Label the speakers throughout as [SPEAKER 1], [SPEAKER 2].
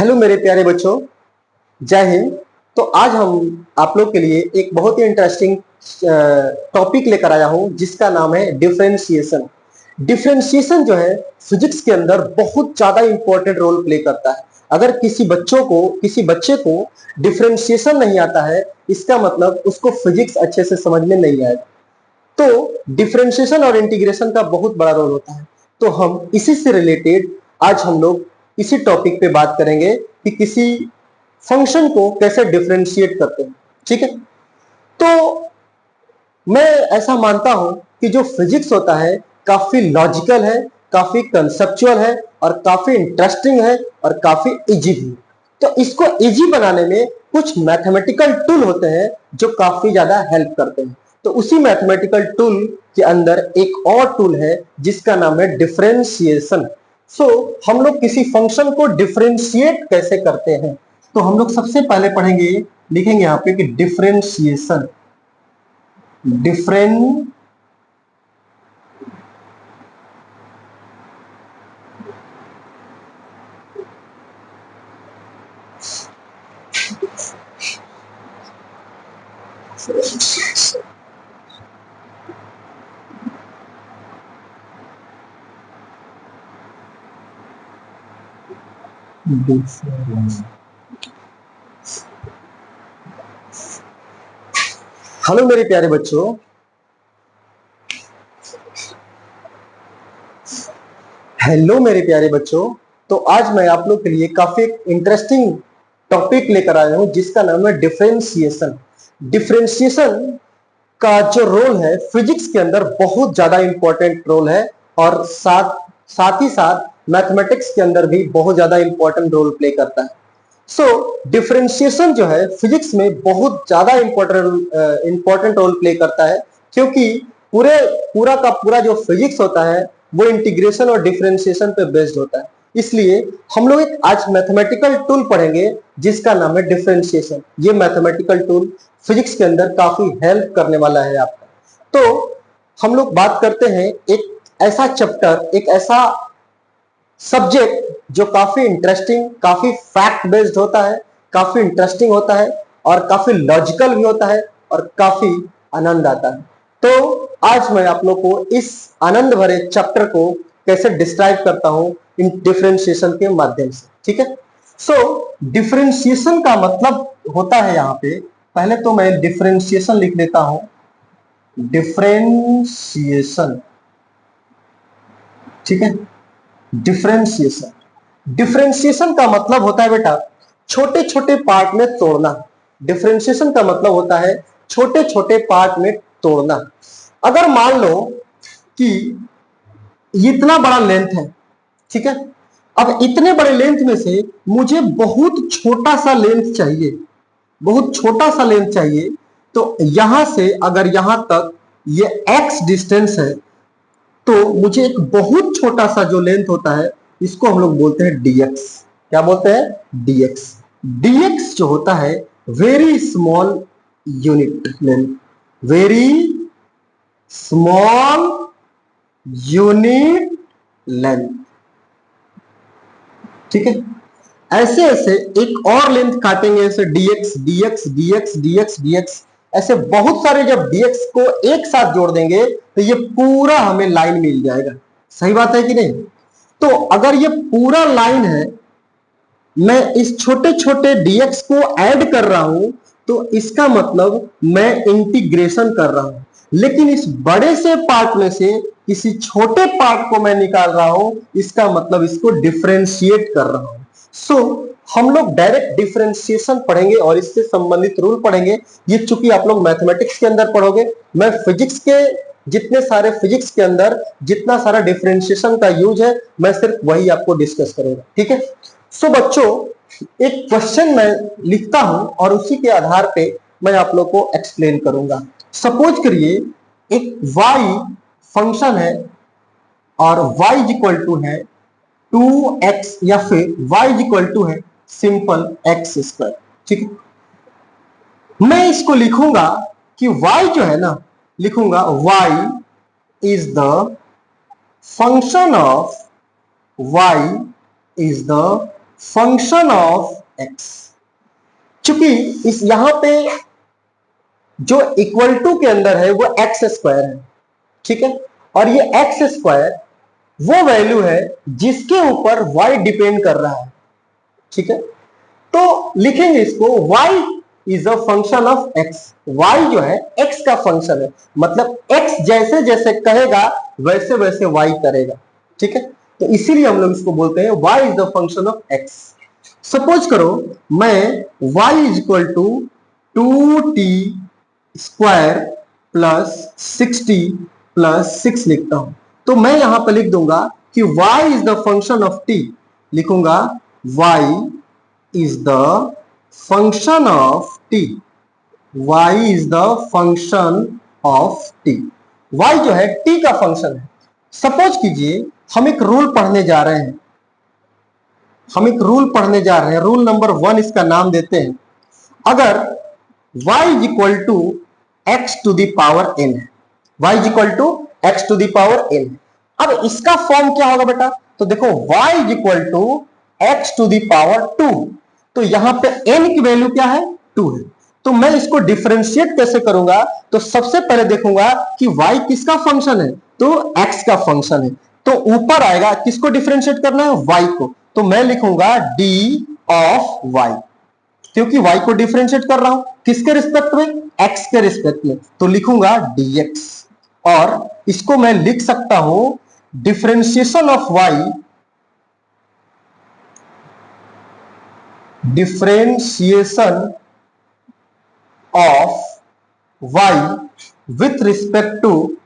[SPEAKER 1] Hello मेरे प्यारे बच्चों, जय हिंद। तो आज हम आप लोग के लिए एक बहुत ही इंटरेस्टिंग टॉपिक लेकर आया हूं जिसका नाम है डिफरेंशिएशन। डिफरेंशिएशन जो है फिजिक्स के अंदर बहुत ज्यादा इंपॉर्टेंट रोल प्ले करता है। अगर किसी बच्चे को डिफरेंशिएशन नहीं आता है, इसका मतलब उसको फिजिक्स अच्छे से समझ में नहीं आएगा। तो डिफरेंशिएशन और इंटीग्रेशन का बहुत बड़ा रोल होता है। तो हम इसी से रिलेटेड आज हम लोग इसी टॉपिक पे बात करेंगे कि किसी फंक्शन को कैसे डिफरेंशिएट करते हैं। ठीक है, तो मैं ऐसा मानता हूं कि जो फिजिक्स होता है काफी लॉजिकल है, काफी कंसेप्चुअल है और काफी इंटरेस्टिंग है और काफी इजी भी। तो इसको इजी बनाने में कुछ मैथमेटिकल टूल होते हैं जो काफी ज्यादा हेल्प करते हैं। तो उसी मैथमेटिकल टूल के अंदर एक और टूल है जिसका नाम है डिफरेंशिएशन। सो हम लोग किसी फंक्शन को डिफरेंशिएट कैसे करते हैं, तो हम लोग सबसे पहले पढ़ेंगे, लिखेंगे यहाँ पे कि डिफरेंशिएशन। डिफरेंशिएशन हेलो मेरे प्यारे बच्चों, हेलो मेरे प्यारे बच्चों। तो आज मैं आप लोग के लिए काफी इंटरेस्टिंग टॉपिक लेकर आया हूं जिसका नाम है डिफरेंशिएशन। डिफरेंशिएशन का जो रोल है फिजिक्स के अंदर बहुत ज्यादा इंपॉर्टेंट रोल है और साथ साथ ही साथ मैथमेटिक्स के अंदर भी बहुत ज्यादा इंपॉर्टेंट रोल प्ले करता है। सो डिफरेंशिएशन जो है फिजिक्स में बहुत ज्यादा इंपॉर्टेंट रोल प्ले करता है, क्योंकि पूरा का पूरा जो फिजिक्स होता है वो इंटीग्रेशन और डिफरेंशिएशन पे बेस्ड होता है। इसलिए हम लोग एक आज मैथमेटिकल टूल पढ़ेंगे जिसका नाम है डिफरेंशिएशन। ये मैथमेटिकल टूल फिजिक्स के अंदर काफी हेल्प करने वाला है आपका। तो हम लोग बात करते हैं एक ऐसा चैप्टर, एक ऐसा सब्जेक्ट जो काफी इंटरेस्टिंग, काफी फैक्ट बेस्ड होता है, काफी इंटरेस्टिंग होता है और काफी लॉजिकल भी होता है और काफी आनंद आता है। तो आज मैं आप लोग को इस आनंद भरे चैप्टर को कैसे डिस्क्राइब करता हूं इन डिफरेंशिएशन के माध्यम से। ठीक है, सो डिफरेंशिएशन का मतलब होता है, यहां पे पहले तो मैं डिफरेंशिएशन लिख लेता हूं। डिफरेंशिएशन, ठीक है। डिफरेंशिएशन डिफरेंशिएशन का मतलब होता है बेटा छोटे छोटे पार्ट में तोड़ना। डिफरेंशिएशन का मतलब होता है छोटे छोटे पार्ट में तोड़ना। अगर मान लो कि इतना बड़ा लेंथ है, ठीक है। अब इतने बड़े लेंथ में से मुझे बहुत छोटा सा लेंथ चाहिए, बहुत छोटा सा लेंथ चाहिए। तो यहां से अगर यहां तक ये x डिस्टेंस है, तो मुझे एक बहुत छोटा सा जो लेंथ होता है इसको हम लोग बोलते हैं dx। क्या बोलते हैं? dx। dx जो होता है very small unit length, very small unit length. ठीक है, ऐसे ऐसे एक और लेंथ काटेंगे, ऐसे dx dx dx dx dx, ऐसे बहुत सारे जब dx को एक साथ जोड़ देंगे तो ये पूरा हमें लाइन मिल जाएगा। सही बात है कि नहीं? तो अगर ये पूरा लाइन है, मैं इस छोटे छोटे dx को ऐड कर रहा हूं, तो इसका मतलब मैं इंटीग्रेशन कर रहा हूं। लेकिन इस बड़े से पार्ट में से किसी छोटे पार्ट को मैं निकाल रहा हूं, इसका मतलब इसको डिफरेंशिएट कर रहा हूं। सो हम लोग डायरेक्ट डिफरेंशिएशन पढ़ेंगे और इससे संबंधित रूल पढ़ेंगे। ये चूंकि आप लोग मैथमेटिक्स के अंदर पढ़ोगे, मैं फिजिक्स के जितने सारे फिजिक्स के अंदर जितना सारा डिफरेंशिएशन का यूज है मैं सिर्फ वही आपको डिस्कस करूंगा। ठीक है, सो बच्चों एक क्वेश्चन मैं लिखता हूं और उसी के आधार पे मैं आप लोग को एक्सप्लेन करूंगा। सपोज करिए एक y फंक्शन है और y इक्वल टू है 2x या फिर y इक्वल टू है सिंपल x स्क्वायर। ठीक है, मैं इसको लिखूंगा कि y जो है ना, लिखूंगा y is the function of y is the function of x. चूंकि इस यहां पे जो इक्वल टू के अंदर है वो एक्स स्क्वायर है, ठीक है, और ये एक्स स्क्वायर वो वैल्यू है जिसके ऊपर वाई डिपेंड कर रहा है, ठीक है। तो लिखेंगे इसको y is a function of x। y जो है x का फंक्शन है, मतलब x जैसे जैसे कहेगा वैसे वैसे y करेगा, ठीक है। तो इसीलिए हम लोग इसको बोलते हैं y is the function of x। Suppose करो मैं y is equal to 2t square plus 6t plus 6 लिखता हूं, तो मैं यहां पर लिख दूंगा कि y is the function of t। लिखूंगा y is the function of t। y is the function of t। y जो है t का फंक्शन है। सपोज कीजिए हम एक रूल पढ़ने जा रहे हैं, रूल नंबर 1 इसका नाम देते हैं। अगर y is equal to x to the power n है, y is equal to x to the power n। अब इसका फॉर्म क्या होगा बेटा? तो देखो y is equal to x to the power 2। तो यहां पे n की वैल्यू क्या है? 2 है। तो मैं इसको डिफरेंशिएट कैसे करूंगा? तो सबसे पहले देखूंगा कि y किसका फंक्शन है, तो x का फंक्शन है। तो ऊपर आएगा, किसको डिफरेंशिएट करना है? y को। तो मैं लिखूंगा d ऑफ y, क्योंकि y को डिफरेंशिएट कर रहा हूं किसके रिस्पेक्ट में? x के रिस्पेक्ट में। तो लिखूंगा dx, और इसको मैं लिख सकता हूं differentiation of y, differentiation of y with respect to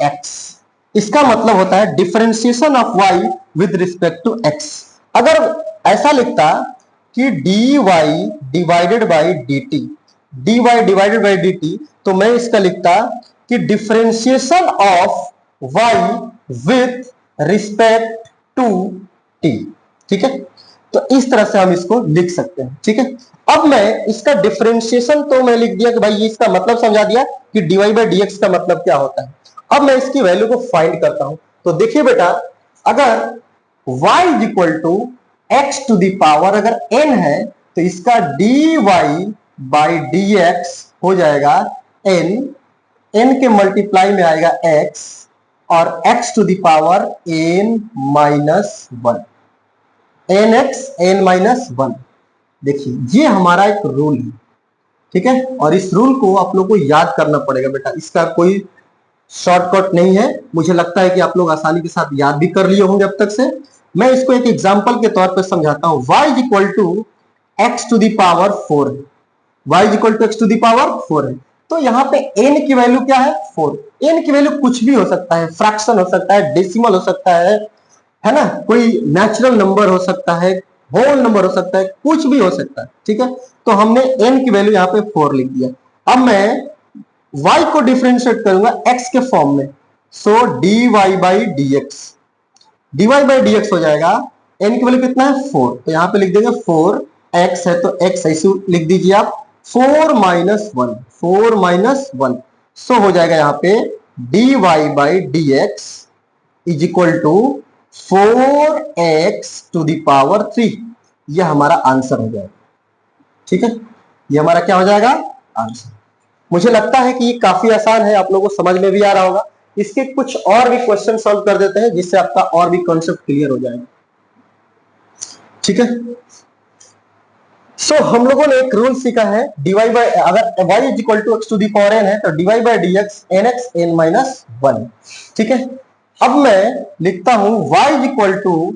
[SPEAKER 1] x। इसका मतलब होता है differentiation of y with respect to x। अगर ऐसा लिखता कि dy डिवाइडेड बाई dt, तो मैं इसका लिखता कि differentiation of y with respect to t, ठीक है। तो इस तरह से हम इसको लिख सकते हैं, ठीक है। अब मैं इसका डिफरेंशिएशन तो मैं लिख दिया कि भाई ये इसका मतलब समझा दिया कि dy बाई dx का मतलब क्या होता है। अब मैं इसकी वैल्यू को फाइंड करता हूं। तो देखिए बेटा, अगर y is equal to x to the power अगर n है, तो इसका dy बाई dx हो जाएगा n के मल्टीप्लाई में आएगा x, और x to the power n minus 1, n-1। देखिए ये हमारा एक रूल है, ठीक है, और इस रूल को आप लोग को याद करना पड़ेगा बेटा। इसका कोई शॉर्टकट नहीं है। मुझे लगता है कि आप लोग आसानी के साथ याद भी कर लिए होंगे अब तक से। मैं इसको एक एग्जांपल के तौर पर समझाता हूं। y is equal to x to the power 4 है, y is equal to x to the power 4 है। तो यहाँ पे n की वैल्यू क्या है? 4। n की वैल्यू कुछ भी हो सकता है, फ्रैक्शन हो सकता है, डेसिमल हो सकता है ना, कोई नेचुरल नंबर हो सकता है, होल नंबर हो सकता है, कुछ भी हो सकता है, ठीक है। तो हमने n की वैल्यू यहाँ पे 4 लिख दिया। अब मैं y को डिफरेंशिएट करूंगा x के फॉर्म में, सो dy बाई dx, हो जाएगा। n की वैल्यू कितना है? 4। तो यहाँ पे लिख देंगे 4x है तो x ऐसे लिख दीजिए आप, 4 माइनस 1, सो हो जाएगा यहाँ पे dy by dx is equal to 4x to the power 3। यह हमारा आंसर हो जाएगा, ठीक है। यह हमारा क्या हो जाएगा? आंसर। मुझे लगता है कि ये काफी आसान है, आप लोगों को समझ में भी आ रहा होगा। इसके कुछ और भी क्वेश्चन सॉल्व कर देते हैं जिससे आपका और भी कॉन्सेप्ट क्लियर हो जाएगा, ठीक है। सो हम लोगों ने एक रूल सीखा है, डिवाइड बाय, अगर y is equal to x to the power n है तो divide by dx nx n-1, ठीक है। अब मैं लिखता हूं y is equal to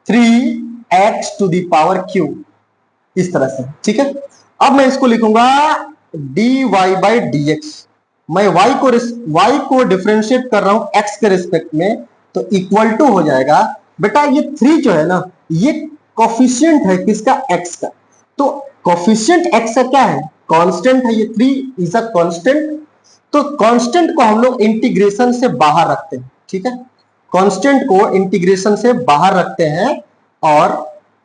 [SPEAKER 1] 3x to the power q, इस तरह से, ठीक है। अब मैं इसको लिखूंगा dy बाई dx। मैं y को डिफरेंशिएट कर रहा हूं x के रिस्पेक्ट में, तो इक्वल टू हो जाएगा बेटा, ये 3 जो है ना, ये कोफिशिएंट है किसका? x का। तो कोफिशिएंट x का क्या है? कांस्टेंट है, ये 3 इज अ कांस्टेंट। तो कांस्टेंट को हम लोग इंटीग्रेशन से बाहर रखते हैं, ठीक है। कांस्टेंट को इंटीग्रेशन से बाहर रखते हैं और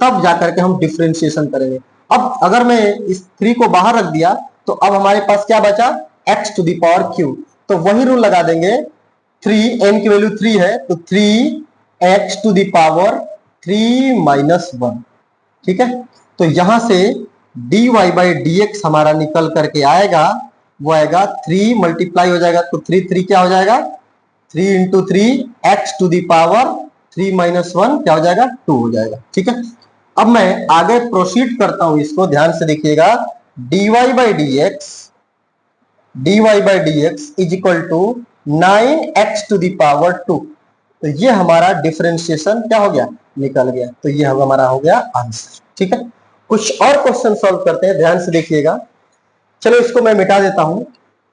[SPEAKER 1] तब जाकर के हम डिफरेंशिएशन करेंगे। अब अगर मैं इस 3 को बाहर रख दिया तो अब हमारे पास क्या बचा? x to the power q। तो वही रूल लगा देंगे, 3 n की वैल्यू 3 है तो 3x to the power 3 minus 1। ठीक है, तो यहां से dy बाई dx हमारा निकल करके आएगा, वो आएगा 3 मल्टीप्लाई हो जाएगा तो 3 3 क्या हो जाएगा, 3 into 3 x to the power 3 minus 1 क्या हो जाएगा, 2 हो जाएगा। ठीक है, अब मैं आगे प्रोसीड करता हूं, इसको ध्यान से देखिएगा। dy by d x is equal to 9x to the power 2। तो ये हमारा डिफरेंशिएशन क्या हो गया, निकल गया। तो ये हमारा हो गया आंसर। ठीक है, कुछ और क्वेश्चन सॉल्व करते हैं, ध्यान से देखिएगा। चलो इसको मैं मिटा देता हूं,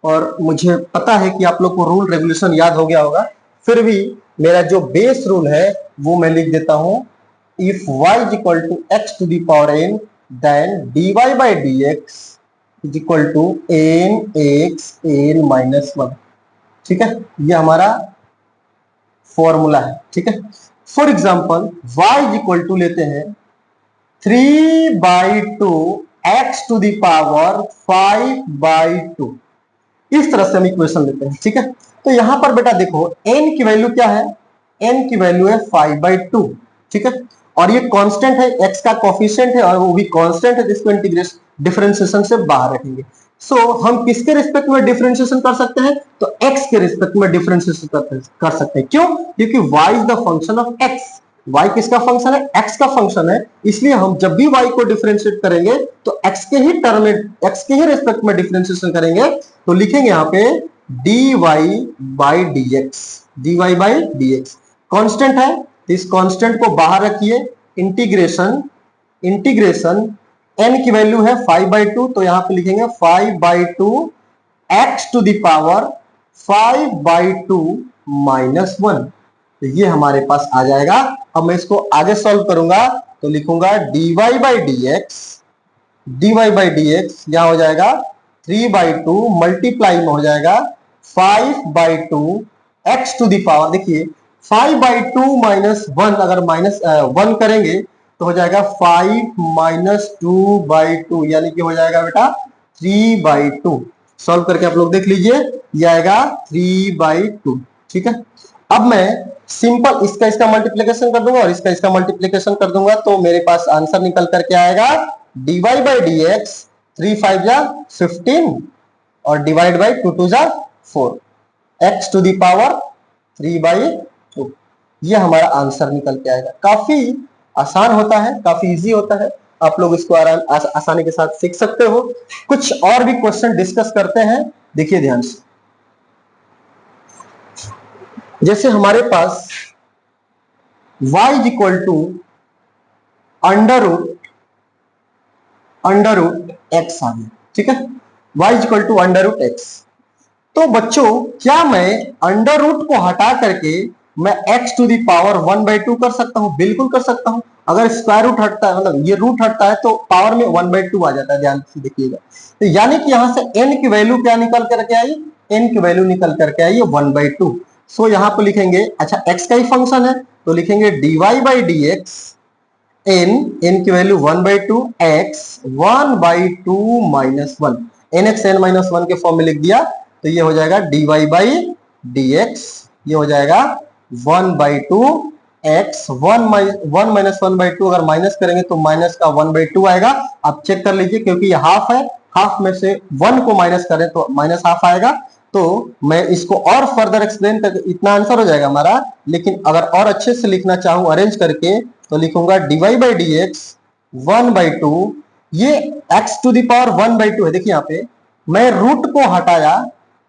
[SPEAKER 1] और मुझे पता है कि आप लोग को रूल रेगुलेशन याद हो गया होगा, फिर भी मेरा जो बेस रूल है वो मैं लिख देता हूं। If y is equal to x to the power n, then dy by d x is equal to n x n minus 1। ठीक है, ये हमारा फॉर्मूला है। ठीक है, for example y is equal to लेते हैं 3/2 x टू दी पावर 5/2। इस तरह से हम इक्वेशन लेते हैं। ठीक है, तो यहां पर बेटा देखो n की वैल्यू क्या है, n की वैल्यू है 5/2। ठीक है, और ये कांस्टेंट है, x का कोफिशिएंट है और वो भी कांस्टेंट है, जिसको इंटीग्रेशन डिफरेंशिएशन से बाहर रखेंगे। सो हम किसके रिस्पेक्ट में डिफरेंशिएशन कर सकते हैं, तो x के रिस्पेक्ट में डिफरेंशिएशन कर सकते हैं। क्यों, क्योंकि y is the function of x। y किसका फंक्शन है, x का फंक्शन है, इसलिए हम जब भी y को डिफरेंशिएट करेंगे तो x के ही टर्म में, x के ही रिस्पेक्ट में डिफरेंशिएशन करेंगे। तो लिखेंगे यहाँ पे dy बाई dx। कांस्टेंट है, इस कांस्टेंट को बाहर रखिए, इंटीग्रेशन n की वैल्यू है 5/2, तो यहां पे लिखेंगे 5/2 x to the power 5/2 minus 1। तो ये हमारे पास आ जाएगा। अब मैं इसको आगे सॉल्व करूंगा तो लिखूंगा dy बाई dx यहां हो जाएगा 3/2 मल्टीप्लाई में हो जाएगा 5/2 x टू दी पावर, देखिए 5/2 माइनस 1, अगर माइनस 1 करेंगे तो हो जाएगा 5 माइनस 2/2, यानी कि हो जाएगा बेटा 3/2। सॉल्व करके आप लोग देख लीजिए, ये आएगा 3/2। ठीक है, अब मैं सिंपल इसका मल्टीप्लिकेशन कर दूंगा और इसका मल्टीप्लिकेशन कर दूंगा, तो मेरे पास आंसर निकल करके आएगा dy बाई डी एक्स 3 5 जा 15 और डिवाइड बाई 2 2 जा 4 x टू दी पावर 3/2। ये हमारा आंसर निकल के आएगा। काफी आसान होता है, काफी इजी होता है, आप लोग इसको आसानी के साथ सीख सकते हो। कुछ और भी क्वेश्चन डिस्कस करते हैं, देखिए ध्यान से। जैसे हमारे पास y is equal to under root x आ गया। ठीक है, y is equal to under root x. तो बच्चों क्या मैं अंडर रूट को हटा करके मैं x टू दी पावर 1/2 कर सकता हूं? बिल्कुल कर सकता हूं। अगर स्क्वायर रूट हटता है, मतलब ये रूट हटता है, तो पावर में 1/2 आ जाता है। ध्यान से देखिएगा, तो यानी कि यहां से n की वैल्यू क्या निकल करके आई, n की वैल्यू निकल करके आई 1/2। सो यहां पर लिखेंगे, अच्छा x का ही फंक्शन है तो लिखेंगे dy by d x n की value 1/2 x 1/2 minus 1, nx n minus 1 के फॉर्म में लिख दिया, तो ये हो जाएगा dy बाई डी एक्स, ये हो जाएगा 1/2 x 1 माइनस 1/2, अगर माइनस करेंगे तो माइनस का 1/2 आएगा। आप चेक कर लीजिए, क्योंकि ये हाफ है, हाफ में से 1 को माइनस करें तो माइनस हाफ आएगा। तो मैं इसको और फर्दर एक्सप्लेन करके इतना आंसर हो जाएगा हमारा। लेकिन अगर और अच्छे से लिखना चाहूं अरेंज करके, तो लिखूंगा dy बाई डी एक्स 1/2, ये x टू दी पावर 1/2 है। देखिए यहाँ पे मैं रूट को हटाया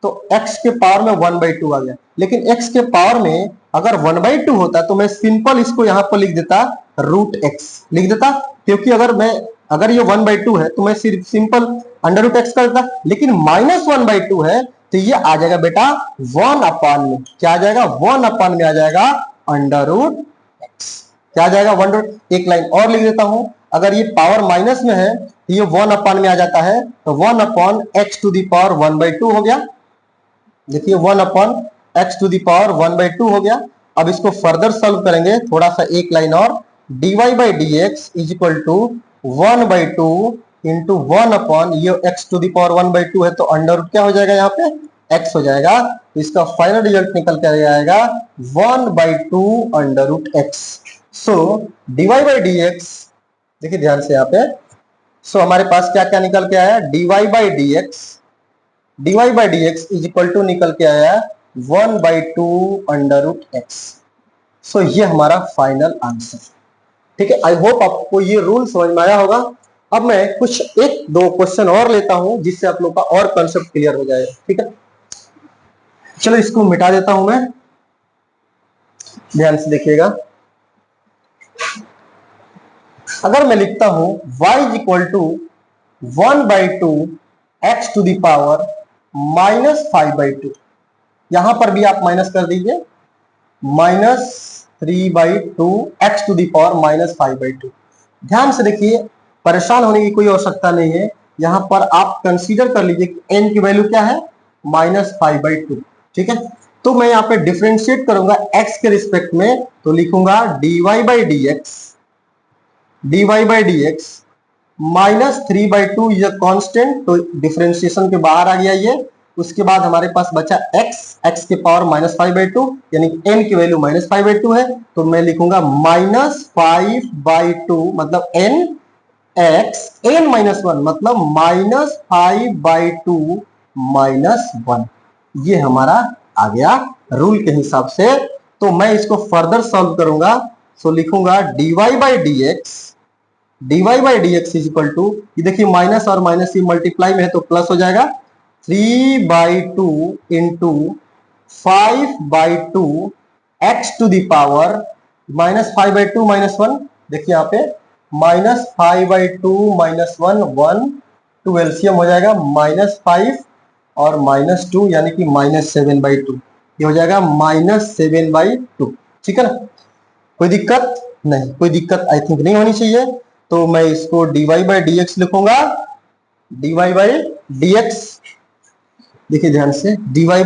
[SPEAKER 1] तो x के पावर में 1/2 आ गया, लेकिन x के पावर में अगर 1/2 होता तो मैं सिंपल इसको यहां पर लिख देता रूट x लिख देता, क्योंकि अगर ये 1/2 है तो मैं सिर्फ सिंपल अंडर रूट एक्स कर देता, लेकिन माइनस 1/2 है तो ये आ जाएगा बेटा 1/, में क्या आ जाएगा, 1/, में आ जाएगा अंडर रूट एक्स। क्या आ जाएगा, 1। एक लाइन और लिख देता हूं, अगर ये पावर माइनस में है तो ये 1/, में आ जाता है, तो 1/x टू दी पावर 1/2 हो गया। देखिए 1/x टू दी पावर 1/2 हो गया। अब इसको फर्दर सॉल्व करेंगे, थोड़ा सा एक लाइन और, dy by d x is equal to 1/2 into 1/, ये x टू दी पावर 1/2 है, तो अंडर रूट क्या हो जाएगा यहाँ पे x हो जाएगा, तो इसका फाइनल रिजल्ट निकल कर आएगा 1/2 under root x. So dy by d x, देखिए ध्यान से यहाँ पे, सो हमारे पास क्या क्या निकल के आया, dy by d x is equal to निकल के आया 1/2 अंडर रूट एक्स। सो ये हमारा फाइनल आंसर। ठीक है, आई होप आपको ये रूल समझ में आया होगा। अब मैं कुछ एक दो क्वेश्चन और लेता हूं जिससे आप लोग का और कंसेप्ट क्लियर हो जाए। ठीक है, चलो इसको मिटा देता हूं मैं, ध्यान से देखिएगा। अगर मैं लिखता हूं y is equal to 1/2 x to the power -5/2, यहां पर भी आप माइनस कर दीजिए, -3/2 x टू द पावर -5/2। ध्यान से देखिए, परेशान होने की कोई आवश्यकता नहीं है। यहां पर आप कंसीडर कर लीजिए कि n की वैल्यू क्या है, -5/2। ठीक है, तो मैं यहाँ पे डिफरेंशिएट करूंगा x के रिस्पेक्ट में, तो लिखूंगा dy by d x -3/2 is a constant, तो डिफरेंशिएशन के बाहर आ गया ये। उसके बाद हमारे पास बचा x के पावर -5/2, यानी n की वैल्यू -5/2 है, तो मैं लिखूंगा -5/2 मतलब n x n-1 मतलब -5/2 -1। ये हमारा आ गया रूल के हिसाब से। तो मैं इसको फर्दर सॉल्व करूंगा, सो लिखूंगा dy by d x is equal to, ये देखिए माइनस और माइनस ये मल्टीप्लाई में है तो प्लस हो जाएगा, 3/2 into 5/2 x to the power -5/2 -1। देखिए यहाँ पे -5/2 -1 1 2 एलसीएम हो जाएगा -5 और -2 यानी कि -7/2, ये हो जाएगा -7/2। ठीक है ना, कोई दिक्कत नहीं, कोई दिक्कत आई थिंक नहीं होनी चाहिए। तो मैं इसको dy बाई डी एक्स लिखूंगा, dy बाई डी एक्स, देखिए ध्यान से, dy by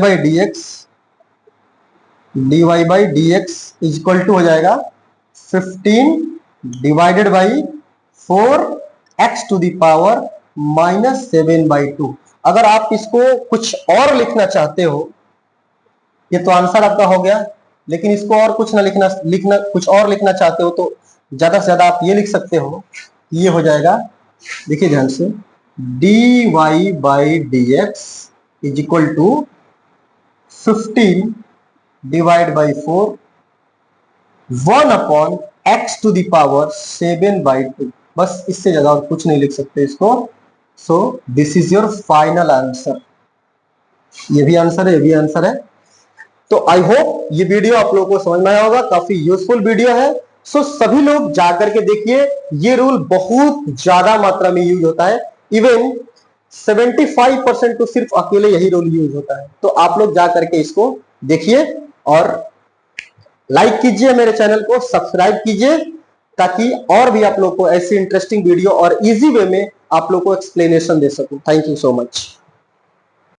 [SPEAKER 1] d x is equal to हो जाएगा 15 divided by 4 x to the power -7/2। अगर आप इसको कुछ और लिखना चाहते हो, ये तो आंसर आपका हो गया, लेकिन इसको और कुछ ना लिखना कुछ और लिखना चाहते हो तो ज्यादा से ज्यादा आप ये लिख सकते हो, ये हो जाएगा, देखिए ध्यान से, dy by d x is equal to 15 divide by 4 1/x to the power 7/2। बस इससे ज्यादा और कुछ नहीं लिख सकते इसको। So this is your final answer. ये भी आंसर है, ये भी आंसर है। तो आई होप ये वीडियो आप लोगों को समझ में आया होगा, काफी यूजफुल वीडियो है। सो सभी लोग जाकर के देखिए, ये रूल बहुत ज्यादा मात्रा में यूज होता है, इवन 75% तो सिर्फ अकेले यही रूल यूज होता है। तो आप लोग जाकर के इसको देखिए और लाइक कीजिए, मेरे चैनल को सब्सक्राइब कीजिए, ताकि और भी आप लोग को ऐसी इंटरेस्टिंग वीडियो और इजी वे में आप लोग को एक्सप्लेनेशन दे सकूं। Thank you so much.